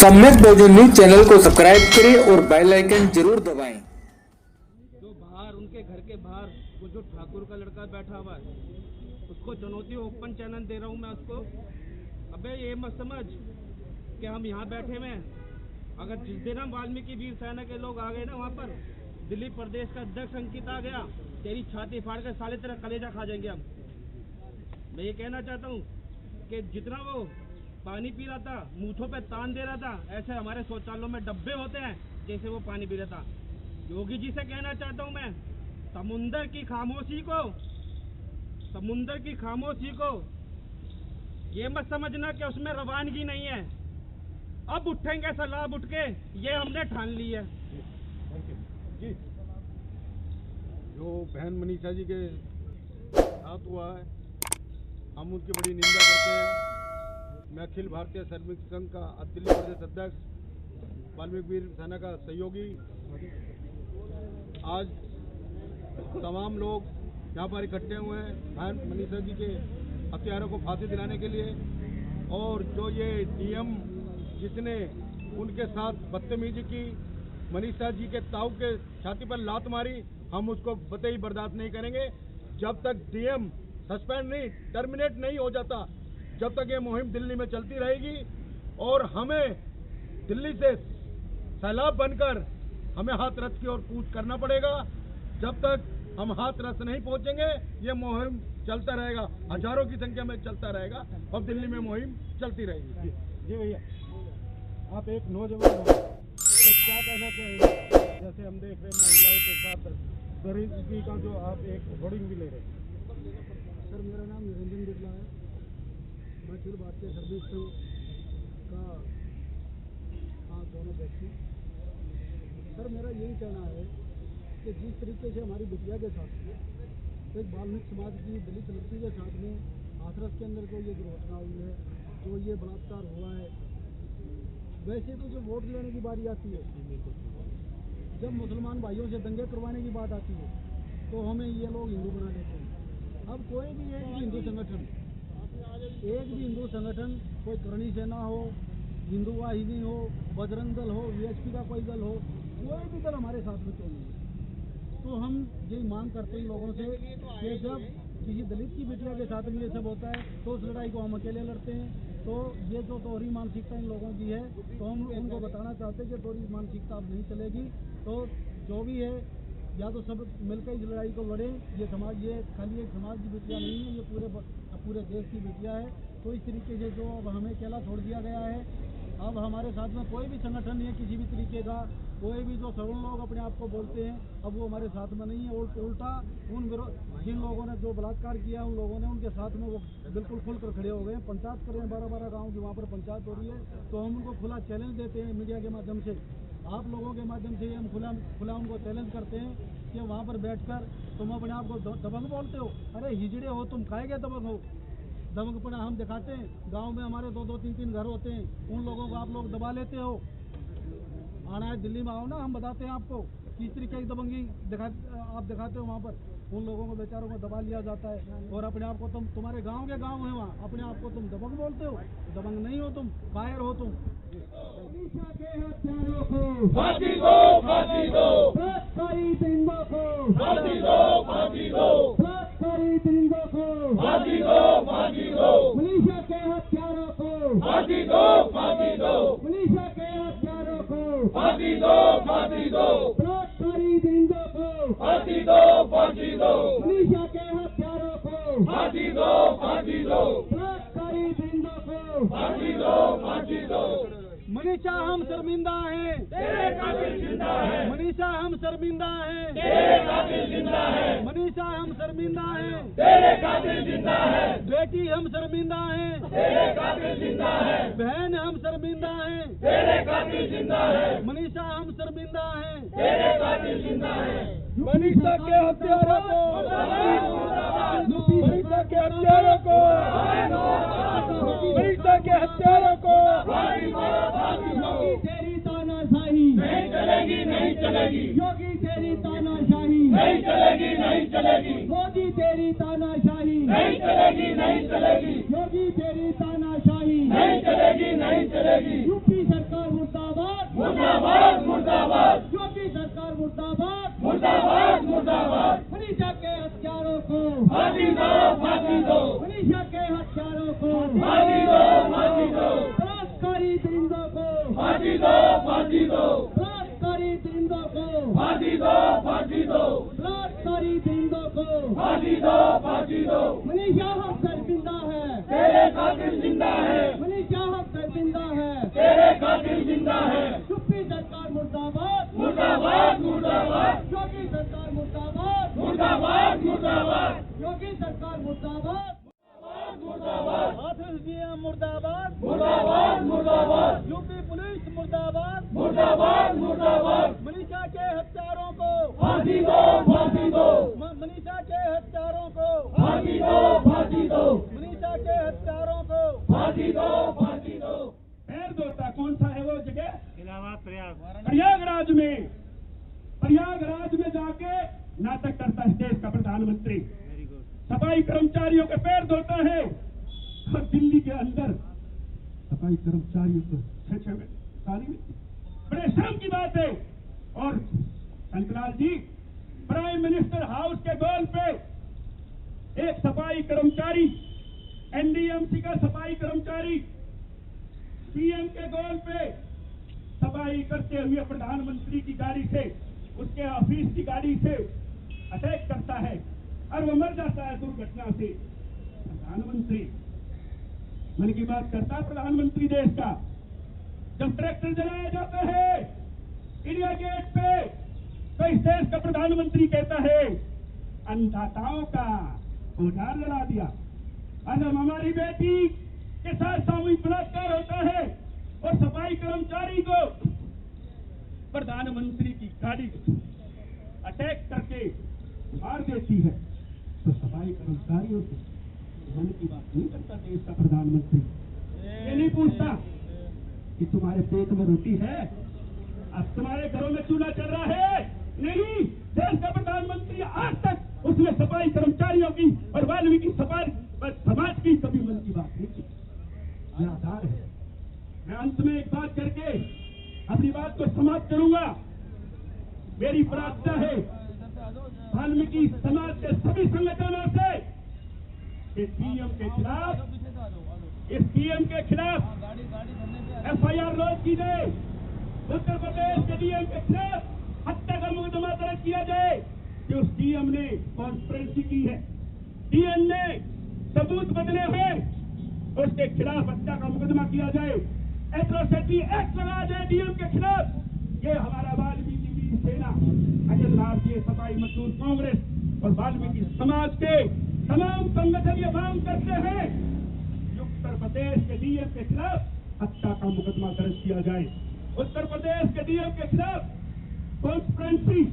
सम्यक भोजन news channel को सब्सक्राइब करें और बेल आइकन जरूर दबाएं। जो बाहर उनके घर के बाहर वो जो ठाकुर का लड़का बैठा हुआ है उसको चुनौती ओपन चैनल दे रहा हूँ मैं उसको। अबे ये मत समझ कि हम यहाँ बैठे हुए हैं। अगर जिस दिन हम वाल्मीकि वीर सेना के लोग आ गए ना, वहाँ पर दिल्ली प्रदेश का अध्यक्ष अंकित आ गया, तेरी छाती फाड़ कर साले तेरा कलेजा खा जाएंगे हम। मैं ये कहना चाहता हूँ कि जितना वो पानी पी रहा था, मूठों पे तान दे रहा था, ऐसे हमारे शौचालयों में डब्बे होते हैं जैसे वो पानी पी रहा था। योगी जी से कहना चाहता हूँ मैं, समुंदर की खामोशी को ये मत समझना कि उसमें रवानगी नहीं है। अब उठेंगे सलाब उठ के, ये हमने ठान ली है। जी, जो बहन मनीषा जी के साथ हुआ है, हम उनकी बड़ी निंदा करते हैं। मैं अखिल भारतीय श्रमिक संघ का दिल्ली प्रदेश अध्यक्ष, वाल्मीकि वीर सेना का सहयोगी, आज तमाम लोग यहाँ पर इकट्ठे हुए हैं बहन मनीषा जी के हत्यारों को फांसी दिलाने के लिए। और जो ये डीएम जिसने उनके साथ बदतमीजी की, मनीषा जी के ताऊ के छाती पर लात मारी, हम उसको बतई बर्दाश्त नहीं करेंगे। जब तक डीएम सस्पेंड नहीं, टर्मिनेट नहीं हो जाता, जब तक ये मुहिम दिल्ली में चलती रहेगी। और हमें दिल्ली से सैलाब बनकर हमें हाथरस की ओर कूच करना पड़ेगा। जब तक हम हाथरस नहीं पहुंचेंगे, ये मुहिम चलता रहेगा, हजारों की संख्या में चलता रहेगा और दिल्ली में मुहिम चलती रहेगी। जी भैया, आप एक नौजवान हो तो क्या कहना चाहेंगे? जैसे हम देख रहे हैं महिलाओं के साथ दरिंदगी का जो आप एक होर्डिंग भी ले रहे हैं। सर, मेरा नाम निरंजन बिरला है। मैं अखिल भारतीय सर्विस संघ का दोनों व्यक्ति। सर, मेरा यही कहना है कि जिस तरीके से हमारी बिटिया के साथ एक वाल्मीकि समाज की दलित लड़की के साथ में हाथरस के अंदर जो ये दुर्घटना हुई है, जो ये बलात्कार हुआ है, वैसे तो जब वोट लेने की बारी आती है, जब मुसलमान भाइयों से दंगे करवाने की बात आती है, तो हमें ये लोग हिंदू बना देते हैं। अब कोई भी एक भी हिंदू संगठन, कोई करणी सेना हो, हिंदू वाहिनी हो, बजरंग दल हो, वीएचपी का कोई दल हो, कोई भी दल हमारे साथ में क्यों नहीं है। तो हम यही मांग करते हैं लोगों से कि जब किसी दलित की बिटिया के साथ में ये सब होता है तो उस लड़ाई को हम अकेले लड़ते हैं। तो ये जो दोहरी मानसिकता इन लोगों की है, तो हम उनको बताना चाहते हैं कि दोहरी मानसिकता अब नहीं चलेगी। तो जो भी है, या तो सब मिलकर इस लड़ाई को लड़ें। ये समाज, ये खाली एक समाज की बिटिया नहीं है, ये पूरे देश की बिटिया है। तो इस तरीके से जो अब हमें अकेला छोड़ दिया गया है, अब हमारे साथ में कोई भी संगठन नहीं है किसी भी तरीके का। कोई भी जो सवर्ण लोग अपने आप को बोलते हैं, अब वो हमारे साथ में नहीं है। उल्टा उन जिन लोगों ने जो बलात्कार किया, उन लोगों ने उनके साथ में वो बिल्कुल खुलकर खड़े हो गए हैं। पंचायत कर रहे हैं, 12-12 गाँव की वहाँ पर पंचायत हो रही है। तो हम उनको खुला चैलेंज देते हैं मीडिया के माध्यम से, आप लोगों के माध्यम से हम खुला उनको चैलेंज करते हैं कि वहाँ पर बैठकर तुम अपने आप को दबंग बोलते हो। अरे हिजड़े हो तुम, काहे के दबंग हो? दबंगपना हम दिखाते हैं। गांव में हमारे 2-2, 3-3 घर होते हैं, उन लोगों को आप लोग दबा लेते हो। आना है दिल्ली में, आओ ना, हम बताते हैं आपको किस तरीके की दबंगी आप दिखाते हो। वहाँ पर उन लोगों को बेचारों को दबा लिया जाता है और अपने आप को तुम्हारे गांव के गांव है, वहाँ अपने आप को तुम दबंग बोलते हो। दबंग नहीं हो तुम, कायर हो तुम। मनीषा के हत्यारों को फांसी दो, फांसी दो। बलात्कारी दरिंदों को फांसी दो, फांसी दो। बलात्कारी दरिंदों को फांसी दो, फांसी दो। मनीषा के हत्यारों को फांसी दो, फांसी दो। मनीषा के हत्यारों को फांसी दो, फांसी दो। बलात्कारी दरिंदों को फांसी दो, फांसी दो। मनीषा के हत्यारों को फांसी दो, फांसी दो। बलात्कारी दरिंदों को फांसी दो, फांसी दो। मनीषा हम शर्मिंदा हैं, तेरे कातिल जिंदा है। मनीषा हम शर्मिंदा हैं, तेरे कातिल जिंदा है। मनीषा हम शर्मिंदा हैं, तेरे कातिल जिंदा है। बेटी हम शर्मिंदा हैं, तेरे कातिल जिंदा है। बहन हम शर्मिंदा हैं, तेरे कातिल जिंदा है। मनीषा हम शर्मिंदा हैं, तेरे कातिल जिंदा है। मनीषा के हत्यारों को, मनीषा के हत्यारों को, मनीषा के हत्यारों को। योगी तेरी तानाशाही नहीं चलेगी, नहीं चलेगी। योगी तेरी तानाशाही नहीं चलेगी, नहीं चलेगी। मोदी तेरी तानाशाही नहीं चलेगी, नहीं चलेगी। योगी तेरी तानाशाही नहीं चलेगी, नहीं चलेगी। यूपी सरकार फांसी दो, फांसी दो, मनीषा के हत्यारों को फांसी दो, फांसी दो, बलात्कारी दरिंदों को फांसी दो, फांसी दो, बलात्कारी दरिंदों को फांसी दो, फांसी दो, बलात्कारी दरिंदों को फांसी दो, फांसी दो, मनीषा हफ्तर जिंदा है, तेरे कातिल जिंदा है, मनीषा हफ्तर जिंदा है, तेरे कातिल जिंदा है, यूपी सरकार मुर्दाबाद, मुर्दाबाद, मुर्दाबाद, योगी सरकार मुर्दाबाद, मुर्दाबाद, मुर्दाबाद, योगी सरकार मुर्दाबाद, मुर्दाबाद, हाफिज डीएम मुर्दाबाद, मुर्दाबाद, मुर्दाबाद, यूपी पुलिस मुर्दाबाद, मुर्दाबाद, मुर्दाबाद, मनीषा के हत्यारों को फांसी दो, फांसी दो, मनीषा के हत्यारों को फांसी दो, फांसी दो, मनीषा के हत्यारों को फांसी दो, फांसी दो। पैर धोता कौन सा है वो जगह? इलाहाबाद प्रयाग प्रयागराज में जाके नाटक करता है देश का प्रधानमंत्री, सफाई कर्मचारियों के पैर धोता है। और दिल्ली के अंदर सफाई कर्मचारियों को 6-6 साली बड़े शर्म की बात है। और कंतलाल जी, प्राइम मिनिस्टर हाउस के गोल पे एक सफाई कर्मचारी, एनडीएमसी का सफाई कर्मचारी सीएम के गोल पे सफाई करते हुए प्रधानमंत्री की गाड़ी से, उसके ऑफिस की गाड़ी से अटैक करता है और वो मर जाता है दुर्घटना से। प्रधानमंत्री मन की बात करता है प्रधानमंत्री देश का। जब ट्रैक्टर जलाया जाता है इंडिया गेट पे तो इस देश का प्रधानमंत्री कहता है अन्नदाताओं का उधार जला दिया। और जब हमारी बेटी के साथ सामूहिक बलात्कार होता है और सफाई कर्मचारी को प्रधानमंत्री की गाड़ी अटैक करके मार देती है, तो सफाई कर्मचारियों से मन की बात नहीं करता देश का प्रधानमंत्री। ये नहीं पूछता कि तुम्हारे पेट में रोटी है, अब तुम्हारे घरों में चूल्हा चल रहा है। नहीं, देश का प्रधानमंत्री आज तक उसने सफाई कर्मचारियों की और वाल्मीकि समाज की कभी मन की बात नहीं की। यह आधार है। मैं अंत में एक बात करके अपनी बात को समाप्त करूंगा। मेरी प्रार्थना है वाल्मीकि समाज के सभी संगठनों से इस सीएम के खिलाफ एफआईआर लॉन्च की जाए। उत्तर प्रदेश के डीएम के खिलाफ हत्या का मुकदमा दर्ज किया जाए कि उस डीएम ने कॉन्स्पिरेसी की है, डीएम ने सबूत बदले हैं, उसके खिलाफ हत्या का मुकदमा किया जाए, एट्रोसिटी एक्ट लगाया जाए डीएम के खिलाफ। ये हमारा वाल्मीकि सेना, अखिल भारतीय सफाई मजदूर कांग्रेस और वाल्मीकि समाज के तमाम संगठन ये मांग करते हैं उत्तर प्रदेश के डीएम के खिलाफ हत्या का मुकदमा दर्ज किया जाए। उत्तर प्रदेश के डीएम के खिलाफ कॉन्स्पिरेसी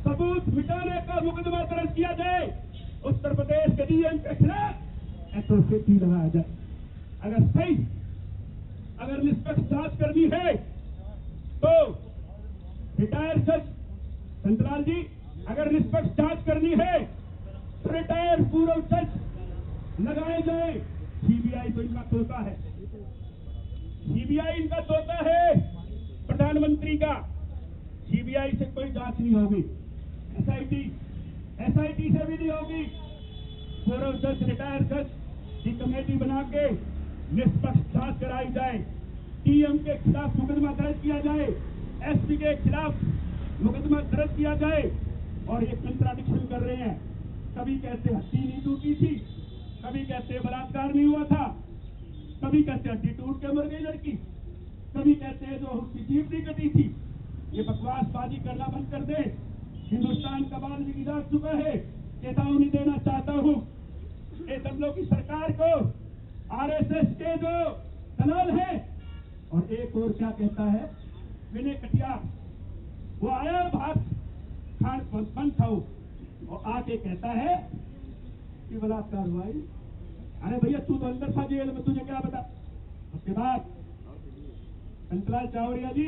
सबूत मिटाने का मुकदमा दर्ज किया जाए। उत्तर प्रदेश के डीएम के खिलाफ एट्रोसिटी लगाया जाए। अगर निष्पक्ष जांच करनी है तो रिटायर्ड जज कंतलाल जी, अगर निष्पक्ष जांच करनी है तो रिटायर्ड पूर्व जज लगाए जाए। सीबीआई तो इनका तोता है, सीबीआई इनका तोता है प्रधानमंत्री का। सीबीआई से कोई जांच नहीं होगी, एसआईटी से भी नहीं होगी। पूर्व जज, रिटायर्ड जज की कमेटी बना के निष्पक्ष जांच कराई जाए, डीएम के खिलाफ मुकदमा दर्ज किया जाए, एसपी के खिलाफ मुकदमा दर्ज किया जाए। और ये कंट्राडिक्शन कर रहे हैं, कभी कहते हड्डी नहीं टूटी थी, कभी कहते बलात्कार नहीं हुआ था, कभी कहते हड्डी टूट के मर गई लड़की, कभी कहते जो उसकी जीभ नहीं कटी थी। ये बकवासबाजी करना बंद कर दे। हिंदुस्तान का वाल्मीकि जाग चुका है। चेतावनी देना चाहता हूँ ये दलों की सरकार को, आरएसएस के जो दलाल है। और एक और क्या कहता है विनय कटियार, वो आया भात खान बंद था और आके कहता है कि बलात्कार हुआ। अरे भैया तू तो अंदर था जेल में, तुझे क्या पता। उसके बाद कंतलाल चावड़िया जी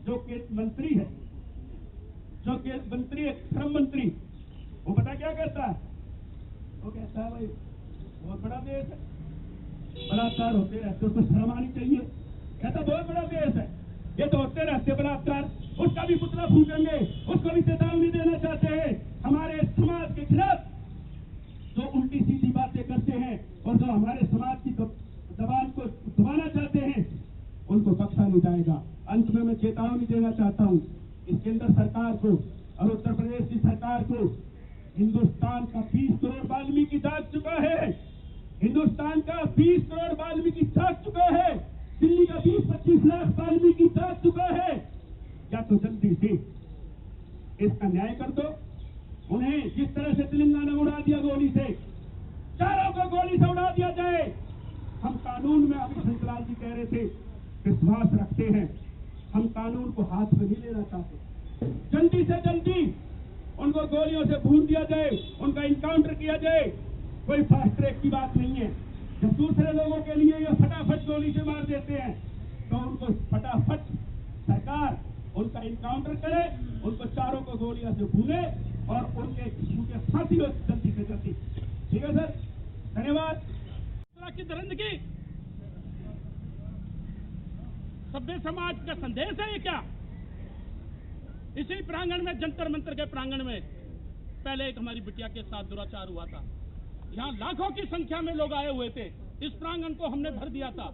जो मंत्री है, श्रम मंत्री, वो पता क्या कहता है? वो कहता है भाई बहुत बड़ा देश है, बलात्कार होते रहते, उसको शर्म आनी चाहिए। कहता बहुत बड़ा देश है, ये तो होते रहते बलात्कार, उसका भी पुतला फूकेंगे। उसको भी चेतावनी देना चाहते हैं हमारे समाज के खिलाफ उनको बख्शा नहीं जाएगा। अंत में मैं चेतावनी देना चाहता हूँ इस केंद्र सरकार को और उत्तर प्रदेश की सरकार को, हिंदुस्तान का 20 करोड़ वाल्मीकि जाग चुका है, हिंदुस्तान का 20 करोड़ वाल्मीकि जाग चुका है, दिल्ली का 20-25 लाख वाल्मीकि जाग चुका है। या तो जल्दी से इसका न्याय कर दो। उन्हें जिस तरह से तेलंगाना उड़ा दिया गोली से, चारों को गोली से उड़ा दिया जाए। हम कानून में, अभी शंकरलाल जी कह रहे थे, विश्वास रखते हैं, हम कानून को हाथ में नहीं लेना चाहते। जल्दी से जल्दी उनको गोलियों से भून दिया जाए, उनका इनकाउंटर किया जाए। कोई फास्ट ट्रैक की बात नहीं है। जब दूसरे लोगों के लिए ये फटाफट गोली से मार देते हैं तो उनको फटाफट सरकार उनका इनकाउंटर करे, उनको चारों को गोलियां से भूने और उनके फांसी हो जल्दी से जल्दी। ठीक है सर, धन्यवाद। की दरिंदगी सभ्य समाज का संदेश है ये क्या? इसी प्रांगण में, जंतर मंतर के प्रांगण में पहले एक हमारी बिटिया के साथ दुराचार हुआ था। यहाँ लाखों की संख्या में लोग आए हुए थे। इस प्रांगण को हमने भर दिया था।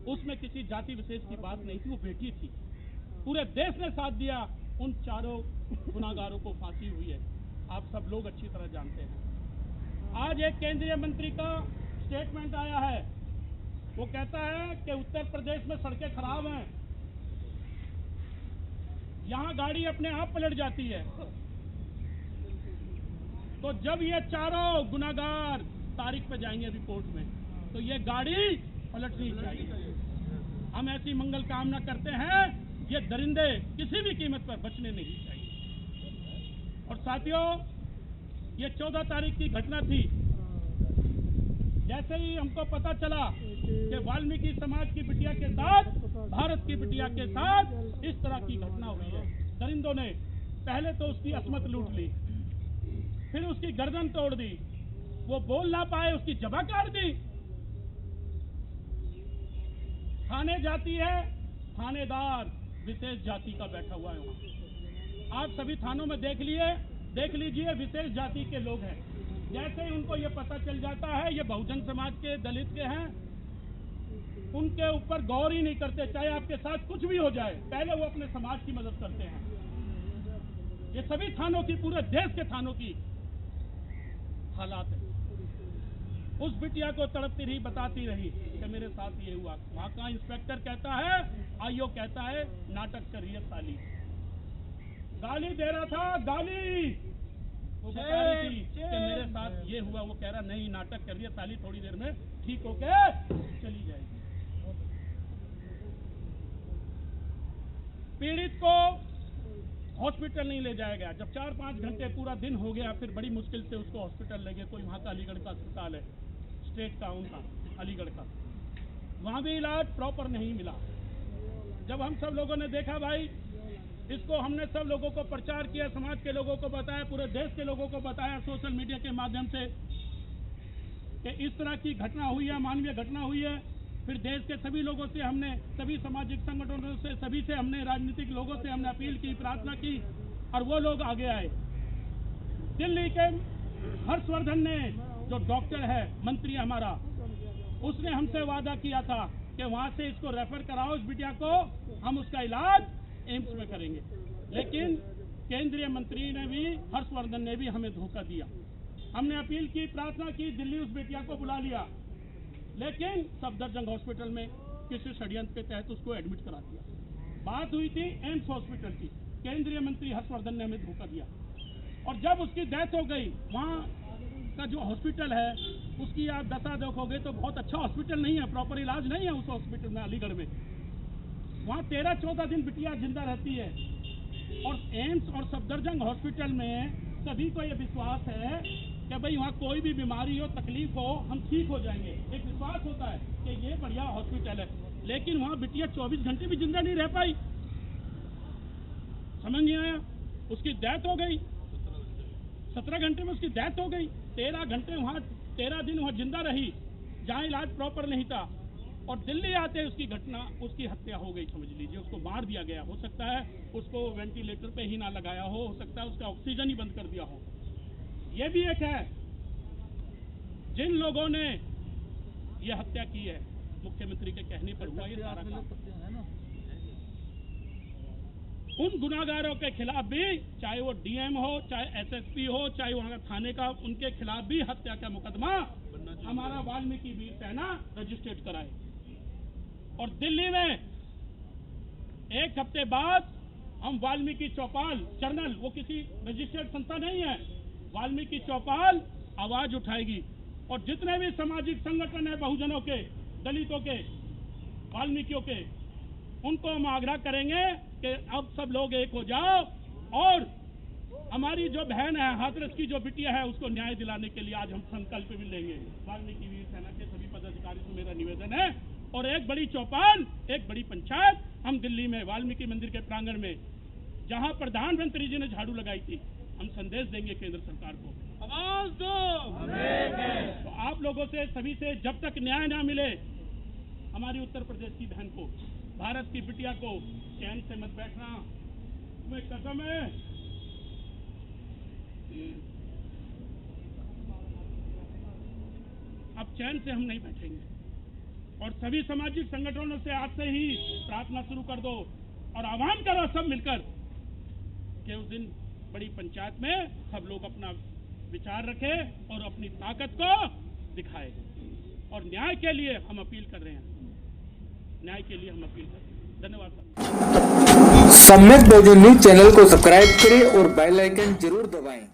उसमें किसी जाति विशेष की बात नहीं थी, वो बेटी थी। पूरे देश ने साथ दिया। उन चारों गुनाहगारों को फांसी हुई है, आप सब लोग अच्छी तरह जानते हैं। आज एक केंद्रीय मंत्री का स्टेटमेंट आया है, वो कहता है कि उत्तर प्रदेश में सड़कें खराब हैं, यहां गाड़ी अपने आप पलट जाती है। तो जब ये चारों गुनाहगार तारीख पे जाएंगे अभी कोर्ट में, तो ये गाड़ी पलटनी चाहिए। हम ऐसी मंगल कामना करते हैं, ये दरिंदे किसी भी कीमत पर बचने नहीं चाहिए। और साथियों, ये 14 तारीख की घटना थी। जैसे ही हमको पता चला कि वाल्मीकि समाज की बिटिया के साथ, भारत की बिटिया के साथ इस तरह की घटना हुई है, दरिंदों ने पहले तो उसकी असमत लूट ली, फिर उसकी गर्दन तोड़ दी, वो बोल ना पाए उसकी जबा काट दी। थाने जाती है, थानेदार विशेष जाति का बैठा हुआ है वहां। आप सभी थानों में देख लीजिए विशेष जाति के लोग हैं। जैसे ही उनको ये पता चल जाता है ये बहुजन समाज के, दलित के हैं, उनके ऊपर गौर ही नहीं करते। चाहे आपके साथ कुछ भी हो जाए, पहले वो अपने समाज की मदद करते हैं। ये सभी थानों की, पूरे देश के थानों की हालात है। उस बिटिया को तड़पती रही, बताती रही कि मेरे साथ ये हुआ। वहां का इंस्पेक्टर कहता है, आईओ कहता है, नाटक कर रही है साली, गाली दे रहा था, गाली। वो बता रही थी कि मेरे साथ ये हुआ। वो कह रहा नहीं, नाटक कर रही है साली, थोड़ी देर में ठीक होके चली जाएगी। पीड़ित को हॉस्पिटल नहीं ले जाया गया। जब 4-5 घंटे पूरा दिन हो गया, फिर बड़ी मुश्किल से उसको हॉस्पिटल ले गए। कोई वहां का अलीगढ़ का अस्पताल है, स्टेट का उनका अलीगढ़ का, वहां भी इलाज प्रॉपर नहीं मिला। जब हम सब लोगों ने देखा भाई इसको, हमने सब लोगों को प्रचार किया, समाज के लोगों को बताया, पूरे देश के लोगों को बताया सोशल मीडिया के माध्यम से कि इस तरह की घटना हुई है, मानवीय घटना हुई है। फिर देश के सभी लोगों से हमने, सभी सामाजिक संगठनों से, सभी से हमने, राजनीतिक लोगों से हमने अपील की, प्रार्थना की, और वो लोग आगे आए। दिल्ली के हर्षवर्धन ने, जो डॉक्टर है, मंत्री हमारा, उसने हमसे वादा किया था कि वहां से इसको रेफर कराओ, इस बिटिया को, हम उसका इलाज एम्स में करेंगे। लेकिन केंद्रीय मंत्री ने भी, हर्षवर्धन ने भी हमें धोखा दिया। हमने अपील की, प्रार्थना की, दिल्ली उस बिटिया को बुला लिया, लेकिन सफदरजंग हॉस्पिटल में किसी षड्यंत्र के तहत उसको एडमिट करा दिया। बात हुई थी एम्स हॉस्पिटल की, केंद्रीय मंत्री हर्षवर्धन ने हमें धोखा दिया। और जब उसकी डेथ हो गई, वहाँ का जो हॉस्पिटल है उसकी आप दशा देखोगे तो बहुत अच्छा हॉस्पिटल नहीं है, प्रॉपर इलाज नहीं है उस हॉस्पिटल में, अलीगढ़ में। वहाँ 13-14 दिन बिटिया जिंदा रहती है। और एम्स और सफदरजंग हॉस्पिटल में सभी को ये विश्वास है कि भाई वहाँ कोई भी बीमारी हो, तकलीफ हो, हम ठीक हो जाएंगे। एक विश्वास होता है कि ये बढ़िया हॉस्पिटल है। लेकिन वहाँ बिटिया 24 घंटे भी जिंदा नहीं रह पाई, समझ नहीं आया। उसकी डेथ हो गई, 17 घंटे में उसकी डेथ हो गई। 13 घंटे वहाँ, 13 दिन वहाँ जिंदा रही, जहाँ इलाज प्रॉपर नहीं था। और दिल्ली आते उसकी घटना, उसकी हत्या हो गई, समझ लीजिए। उसको मार दिया गया। हो सकता है उसको वेंटिलेटर पे ही ना लगाया हो सकता है उसका ऑक्सीजन ही बंद कर दिया हो। ये भी एक है। जिन लोगों ने ये हत्या की है, मुख्यमंत्री के कहने पर हुआ ये सारा काम। उन गुनाहगारों के खिलाफ भी, चाहे वो डीएम हो, चाहे एसएसपी हो, चाहे वहां का थाने का, उनके खिलाफ भी हत्या का मुकदमा हमारा वाल्मीकि वीर सेना रजिस्टर्ड कराए। और दिल्ली में 1 हफ्ते बाद हम वाल्मीकि चौपाल जर्नल, वो किसी रजिस्टर्ड संस्था नहीं है, वाल्मीकि चौपाल आवाज उठाएगी और जितने भी सामाजिक संगठन है, बहुजनों के, दलितों के, वाल्मीकियों के, उनको हम आग्रह करेंगे कि अब सब लोग एक हो जाओ और हमारी जो बहन है, हाथरस की जो बिटिया है, उसको न्याय दिलाने के लिए आज हम संकल्प भी लेंगे। वाल्मीकि वीर सेना के सभी पदाधिकारी से मेरा निवेदन है। और एक बड़ी चौपाल, एक बड़ी पंचायत हम दिल्ली में वाल्मीकि मंदिर के प्रांगण में, जहां प्रधानमंत्री जी ने झाड़ू लगाई थी, हम संदेश देंगे केंद्र सरकार को, आवाज दो। तो आप लोगों से, सभी से, जब तक न्याय ना मिले हमारी उत्तर प्रदेश की बहन को, भारत की बिटिया को, चैन से मत बैठना। तुम्हें कसम है, अब चैन से हम नहीं बैठेंगे। और सभी सामाजिक संगठनों से आज से ही प्रार्थना शुरू कर दो और आह्वान करो सब मिलकर कि उस दिन बड़ी पंचायत में सब लोग अपना विचार रखें और अपनी ताकत को दिखाएं। और न्याय के लिए हम अपील कर रहे हैं, न्याय के लिए हम अपील कर रहे हैं। धन्यवाद। सम्यक बहुजन न्यूज चैनल को सब्सक्राइब करें और बेल आइकन जरूर दबाएं।